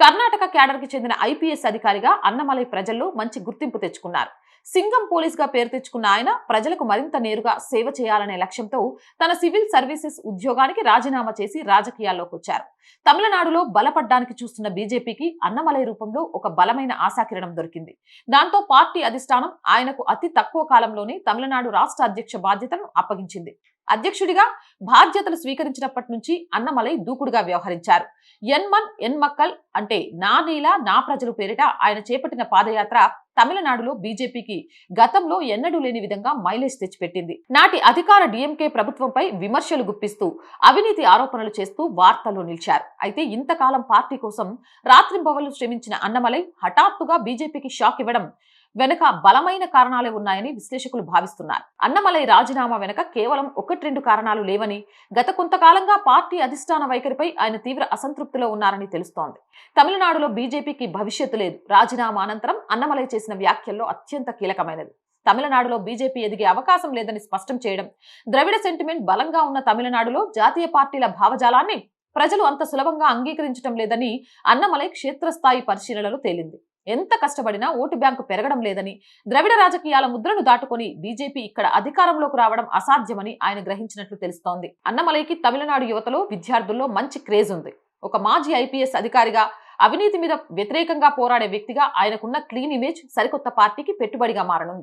కర్ణాటక క్యాడర్కి చెందిన ఐపీఎస్ అధికారిగా అన్నమలై ప్రజల్లో మంచి గుర్తింపు తెచ్చుకున్నారు. సింగం పోలీస్ గా పేరు తెచ్చుకున్న ఆయన ప్రజలకు మరింత నేరుగా సేవ చేయాలనే లక్ష్యంతో తన సివిల్ సర్వీసెస్ ఉద్యోగానికి రాజీనామా చేసి రాజకీయాల్లోకి వచ్చారు. తమిళనాడులో బలపడ్డానికి చూస్తున్న బీజేపీకి అన్నమలై రూపంలో ఒక బలమైన ఆశాకిరణం దొరికింది. దాంతో పార్టీ అధిష్టానం ఆయనకు అతి తక్కువ కాలంలోనే తమిళనాడు రాష్ట్ర అధ్యక్ష బాధ్యతలను అప్పగించింది. అధ్యక్షుడిగా బాధ్యతలు స్వీకరించినప్పటి నుంచి అన్నమలై దూకుడుగా వ్యవహరించారు. ఎన్మన్ ఎన్మక్కల్ అంటే నా నీల నా ప్రజలు పేరిట ఆయన చేపట్టిన పాదయాత్ర తమిళనాడులో బీజేపీకి గతంలో ఎన్నడూ లేని విధంగా మైలేజ్ తెచ్చిపెట్టింది. నాటి అధికార డిఎంకే ప్రభుత్వంపై విమర్శలు గుప్పిస్తూ అవినీతి ఆరోపణలు చేస్తూ వార్తల్లో నిలిచారు. అయితే ఇంతకాలం పార్టీ కోసం రాత్రింబవళ్లు శ్రమించిన అన్నమలై హఠాత్తుగా బీజేపీకి షాక్ ఇవ్వడం వెనుక బలమైన కారణాలే ఉన్నాయని విశ్లేషకులు భావిస్తున్నారు. అన్నమలై రాజీనామా వెనుక కేవలం 1-2 కారణాలు లేవని, గత కొంతకాలంగా పార్టీ అధిష్టాన వైఖరిపై ఆయన తీవ్ర అసంతృప్తిలో ఉన్నారని తెలుస్తోంది. తమిళనాడులో బీజేపీకి భవిష్యత్తు లేదు. రాజీనామా అనంతరం అన్నమలై చేసిన వ్యాఖ్యల్లో అత్యంత కీలకమైనది. తమిళనాడులో బీజేపీ ఎదిగే అవకాశం లేదని స్పష్టం చేయడం. ద్రవిడ సెంటిమెంట్ బలంగా ఉన్న తమిళనాడులో జాతీయ పార్టీల భావజాలాన్ని ప్రజలు అంత సులభంగా అంగీకరించడం లేదని అన్నమలై క్షేత్రస్థాయి పరిశీలనలో తేలింది. ఎంత కష్టపడినా ఓటు బ్యాంకు పెరగడం లేదని, ద్రవిడ రాజకీయాల ముద్రను దాటుకొని బీజేపీ ఇక్కడ అధికారంలోకి రావడం అసాధ్యమని ఆయన గ్రహించినట్లు తెలుస్తోంది. అన్నమలైకి తమిళనాడు యువతలో, విద్యార్థుల్లో మంచి క్రేజ్ ఉంది. ఒక మాజీ ఐపీఎస్ అధికారిగా, అవినీతి మీద వ్యతిరేకంగా పోరాడే వ్యక్తిగా ఆయనకున్న క్లీన్ ఇమేజ్ సరికొత్త పార్టీకి పెట్టుబడిగా మారనుంది.